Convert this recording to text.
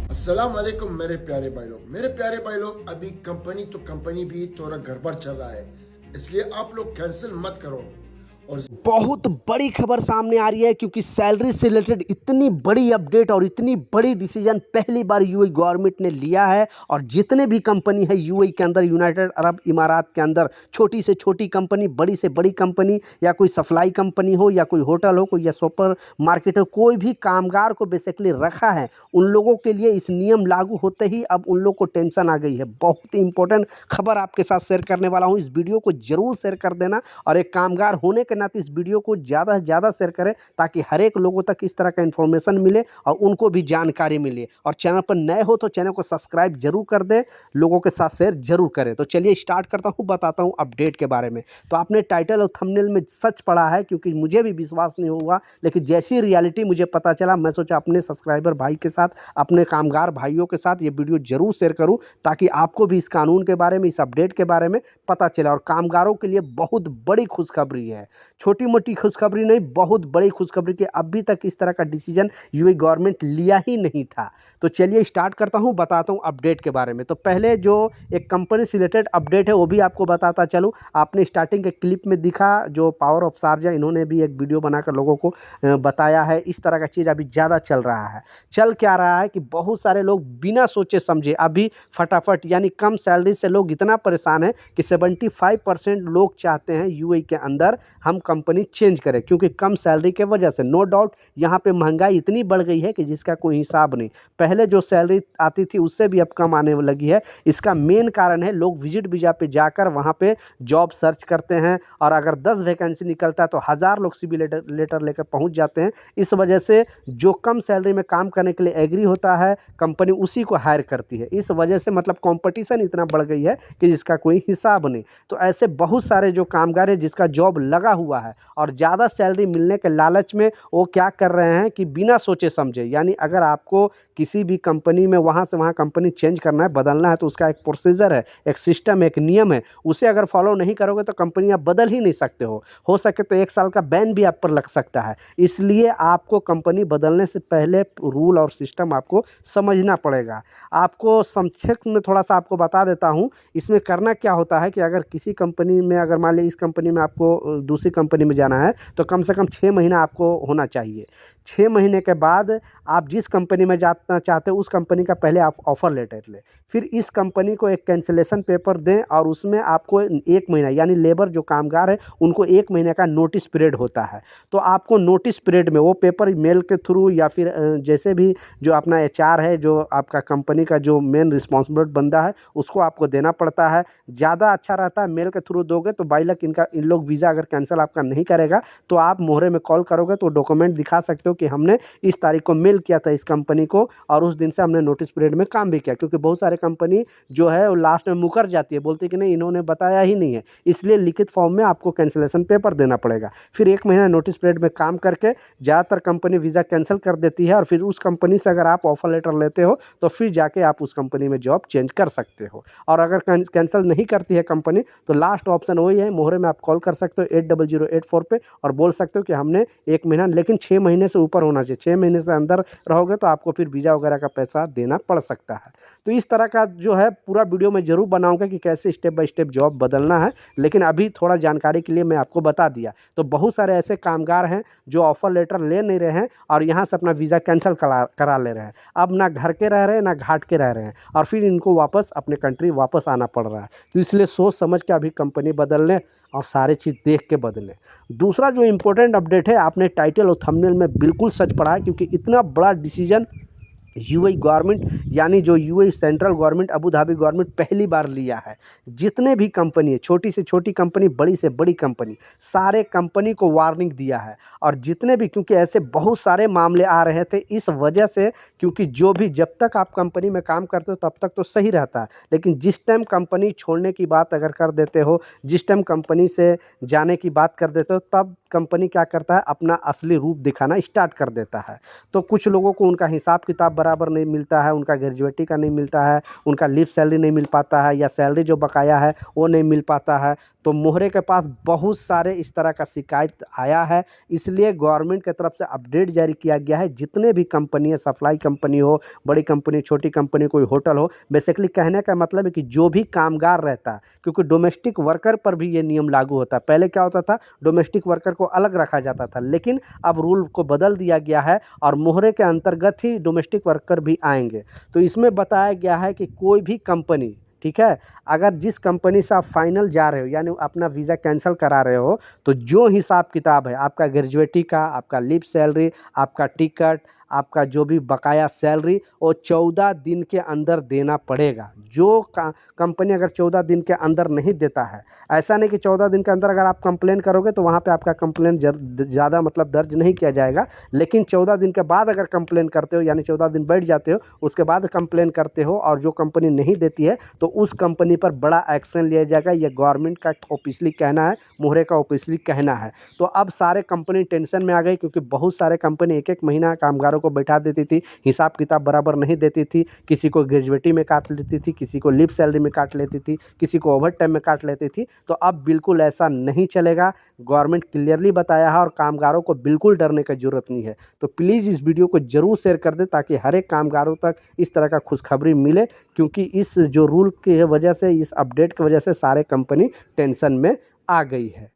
अस्सलाम वालेकुम मेरे प्यारे भाई लोग, अभी कंपनी तो कंपनी भी थोड़ा गड़बड़ चल रहा है, इसलिए आप लोग कैंसिल मत करो। और बहुत बड़ी खबर सामने आ रही है क्योंकि सैलरी से रिलेटेड इतनी बड़ी अपडेट और इतनी बड़ी डिसीजन पहली बार यूएई गवर्नमेंट ने लिया है। और जितने भी कंपनी है यूएई के अंदर, यूनाइटेड अरब इमारात के अंदर, छोटी से छोटी कंपनी, बड़ी से बड़ी कंपनी, या कोई सप्लाई कंपनी हो, या कोई होटल हो, कोई या सुपर मार्केट हो, कोई भी कामगार को बेसिकली रखा है, उन लोगों के लिए इस नियम लागू होते ही अब उन लोग को टेंशन आ गई है। बहुत ही इंपॉर्टेंट खबर आपके साथ शेयर करने वाला हूँ, इस वीडियो को जरूर शेयर कर देना। और एक कामगार होने के नाते इस वीडियो को ज़्यादा से ज़्यादा शेयर करें ताकि हर एक लोगों तक इस तरह का इन्फॉर्मेशन मिले और उनको भी जानकारी मिले। और चैनल पर नए हो तो चैनल को सब्सक्राइब जरूर कर दें, लोगों के साथ शेयर जरूर करें। तो चलिए स्टार्ट करता हूँ, बताता हूँ अपडेट के बारे में। तो आपने टाइटल और थंबनेल में सच पढ़ा है, क्योंकि मुझे भी विश्वास नहीं हुआ, लेकिन जैसी रियलिटी मुझे पता चला, मैं सोचा अपने सब्सक्राइबर भाई के साथ, अपने कामगार भाइयों के साथ ये वीडियो जरूर शेयर करूं ताकि आपको भी इस कानून के बारे में, इस अपडेट के बारे में पता चला। और कामगारों के लिए बहुत बड़ी खुशखबरी है, छोटी मोटी खुशखबरी नहीं, बहुत बड़ी खुशखबरी कि अभी तक इस तरह का डिसीजन यूएई गवर्नमेंट लिया ही नहीं था। तो चलिए स्टार्ट करता हूं, बताता हूं अपडेट के बारे में। तो पहले जो एक कंपनी से रिलेटेड अपडेट है वो भी आपको बताता चलूं। आपने स्टार्टिंग के क्लिप में दिखा, जो पावर ऑफ शारजा, इन्होंने भी एक वीडियो बनाकर लोगों को बताया है। इस तरह का चीज़ अभी ज़्यादा चल रहा है। चल क्या रहा है कि बहुत सारे लोग बिना सोचे समझे अभी फटाफट, यानी कम सैलरी से लोग इतना परेशान हैं कि 75% लोग चाहते हैं यूएई के अंदर हम कंपनी चेंज करें, क्योंकि कम सैलरी के वजह से। नो डाउट यहाँ पे महंगाई इतनी बढ़ गई है कि जिसका कोई हिसाब नहीं। पहले जो सैलरी आती थी उससे भी अब कम आने लगी है। इसका मेन कारण है लोग विजिट वीज़ा पे जाकर वहाँ पे जॉब सर्च करते हैं, और अगर 10 वैकेंसी निकलता है तो 1000 लोग सीवी लेटर लेकर पहुँच जाते हैं। इस वजह से जो कम सैलरी में काम करने के लिए एग्री होता है, कंपनी उसी को हायर करती है। इस वजह से मतलब कंपटीशन इतना बढ़ गई है कि जिसका कोई हिसाब नहीं। तो ऐसे बहुत सारे जो कामगार हैं जिसका जॉब लगा हुआ है और ज़्यादा सैलरी मिलने के लालच में वो क्या कर रहे हैं कि बिना सोचे समझे, यानी अगर आपको किसी भी कंपनी में वहाँ से वहाँ कंपनी चेंज करना है, बदलना है, तो उसका एक प्रोसीजर है, एक सिस्टम, एक नियम है। उसे अगर फॉलो नहीं करोगे तो कंपनी आप बदल ही नहीं सकते हो सके तो 1 साल का बैन भी आप पर लग सकता है। इसलिए आपको कंपनी बदलने से पहले रूल और सिस्टम आपको समझना पड़ेगा। आपको संक्षेप में थोड़ा सा आपको बता देता हूँ। इसमें करना क्या होता है कि अगर किसी कंपनी में, अगर मान लीजिए इस कंपनी में आपको दूसरी कंपनी में जाना है, तो कम से कम 6 महीना आपको होना चाहिए। 6 महीने के बाद आप जिस कंपनी में जाना चाहते हो उस कंपनी का पहले आप ऑफ़र लेटर लें, फिर इस कंपनी को एक कैंसिलेशन पेपर दें, और उसमें आपको 1 महीना, यानी लेबर जो कामगार है उनको 1 महीने का नोटिस पीरियड होता है। तो आपको नोटिस पीरियड में वो पेपर मेल के थ्रू, या फिर जैसे भी जो अपना एचआर है, जो आपका कंपनी का जो मेन रिस्पॉन्सिबल बंदा है, उसको आपको देना पड़ता है। ज़्यादा अच्छा रहता है मेल के थ्रू दोगे तो बाई लक इन लोग वीज़ा अगर कैंसिल आपका नहीं करेगा तो आप मोहरे में कॉल करोगे तो डॉक्यूमेंट दिखा सकते हो कि हमने इस तारीख को मेल किया था इस कंपनी को, और उस दिन से हमने नोटिस पीरियड में काम भी किया। क्योंकि बहुत सारे कंपनी जो है वो लास्ट में मुकर जाती है, बोलती है कि नहीं, इन्होंने बताया ही नहीं है। इसलिए लिखित फॉर्म में आपको कैंसिलेशन पेपर देना पड़ेगा। फिर 1 महीना नोटिस पीरियड में काम करके ज़्यादातर कंपनी वीज़ा कैंसिल कर देती है, और फिर उस कंपनी से अगर आप ऑफर लेटर लेते हो तो फिर जाके आप उस कंपनी में जॉब चेंज कर सकते हो। और अगर कैंसिल नहीं करती है कंपनी तो लास्ट ऑप्शन वही है, मोहरे में आप कॉल कर सकते हो 80084 पे, और बोल सकते हो कि हमने 1 महीना, लेकिन 6 महीने से ऊपर होना चाहिए। 6 महीने से अंदर रहोगे तो आपको फिर वीज़ा वगैरह का पैसा देना पड़ सकता है। तो इस तरह का जो है पूरा वीडियो मैं ज़रूर बनाऊंगा कि कैसे स्टेप बाय स्टेप जॉब बदलना है, लेकिन अभी थोड़ा जानकारी के लिए मैं आपको बता दिया। तो बहुत सारे ऐसे कामगार हैं जो ऑफ़र लेटर ले नहीं रहे हैं और यहाँ से अपना वीज़ा कैंसिल करा ले रहे हैं। अब ना घर के रह रहे हैं, ना घाट के रह रहे हैं, और फिर इनको वापस अपने कंट्री वापस आना पड़ रहा है। तो इसलिए सोच समझ के अभी कंपनी बदल लें और सारे चीज़ देख के बदलें। दूसरा जो इम्पोर्टेंट अपडेट है, आपने टाइटल और थंबनेल में बिल्कुल सच पढ़ा है, क्योंकि इतना बड़ा डिसीजन यूएई गवर्नमेंट, यानी जो UAE central government, Abu Dhabi government पहली बार लिया है। जितने भी कंपनी है, छोटी से छोटी कंपनी, बड़ी से बड़ी कंपनी, सारे कंपनी को वार्निंग दिया है। और जितने भी, क्योंकि ऐसे बहुत सारे मामले आ रहे थे इस वजह से, क्योंकि जो भी, जब तक आप कंपनी में काम करते हो तब तक तो सही रहता है, लेकिन जिस टाइम कंपनी छोड़ने की बात अगर कर देते हो, जिस टाइम कंपनी से जाने की बात कर देते हो, तब कंपनी क्या करता है, अपना असली रूप दिखाना स्टार्ट कर देता है। तो कुछ लोगों को उनका हिसाब किताब बराबर नहीं मिलता है, उनका ग्रेजुएटी का नहीं मिलता है, उनका लीव सैलरी नहीं मिल पाता है, या सैलरी जो बकाया है वो नहीं मिल पाता है। तो मोहरे के पास बहुत सारे इस तरह का शिकायत आया है, इसलिए गवर्नमेंट की तरफ से अपडेट जारी किया गया है। जितने भी कंपनी है, सप्लाई कंपनी हो, बड़ी कंपनी, छोटी कंपनी, कोई होटल हो, बेसिकली कहने का मतलब है कि जो भी कामगार रहता है, क्योंकि डोमेस्टिक वर्कर पर भी ये नियम लागू होता है। पहले क्या होता था, डोमेस्टिक वर्कर को अलग रखा जाता था, लेकिन अब रूल को बदल दिया गया है और मोहरे के अंतर्गत ही डोमेस्टिक वर्कर भी आएंगे। तो इसमें बताया गया है कि कोई भी कंपनी, ठीक है, अगर जिस कंपनी से आप फाइनल जा रहे हो, यानी अपना वीज़ा कैंसिल करा रहे हो, तो जो हिसाब किताब है आपका ग्रेजुएटी का, आपका लीव सैलरी, आपका टिकट, आपका जो भी बकाया सैलरी, वो 14 दिन के अंदर देना पड़ेगा। जो कंपनी अगर 14 दिन के अंदर नहीं देता है, ऐसा नहीं कि 14 दिन के अंदर अगर आप कंप्लेन करोगे तो वहाँ पे आपका कंप्लेन ज़्यादा मतलब दर्ज नहीं किया जाएगा, लेकिन 14 दिन के बाद अगर कंप्लेन करते हो, यानी 14 दिन बैठ जाते हो, उसके बाद कंप्लेन करते हो और जो कंपनी नहीं देती है, तो उस कंपनी पर बड़ा एक्शन लिया जाएगा। ये गवर्नमेंट का ऑफिशियली कहना है, मोहरे का ऑफिशियली कहना है। तो अब सारे कंपनी टेंशन में आ गई, क्योंकि बहुत सारे कंपनी एक एक महीना कामगारों को बैठा देती थी, हिसाब किताब बराबर नहीं देती थी, किसी को ग्रेजुएटी में काट लेती थी, किसी को लीव सैलरी में काट लेती थी, किसी को ओवर टाइम में काट लेती थी। तो अब बिल्कुल ऐसा नहीं चलेगा, गवर्नमेंट क्लियरली बताया है और कामगारों को बिल्कुल डरने की ज़रूरत नहीं है। तो प्लीज़ इस वीडियो को ज़रूर शेयर कर दें, ताकि हर एक कामगारों तक इस तरह का खुशखबरी मिले, क्योंकि इस जो रूल की वजह से, इस अपडेट की वजह से सारे कंपनी टेंशन में आ गई है।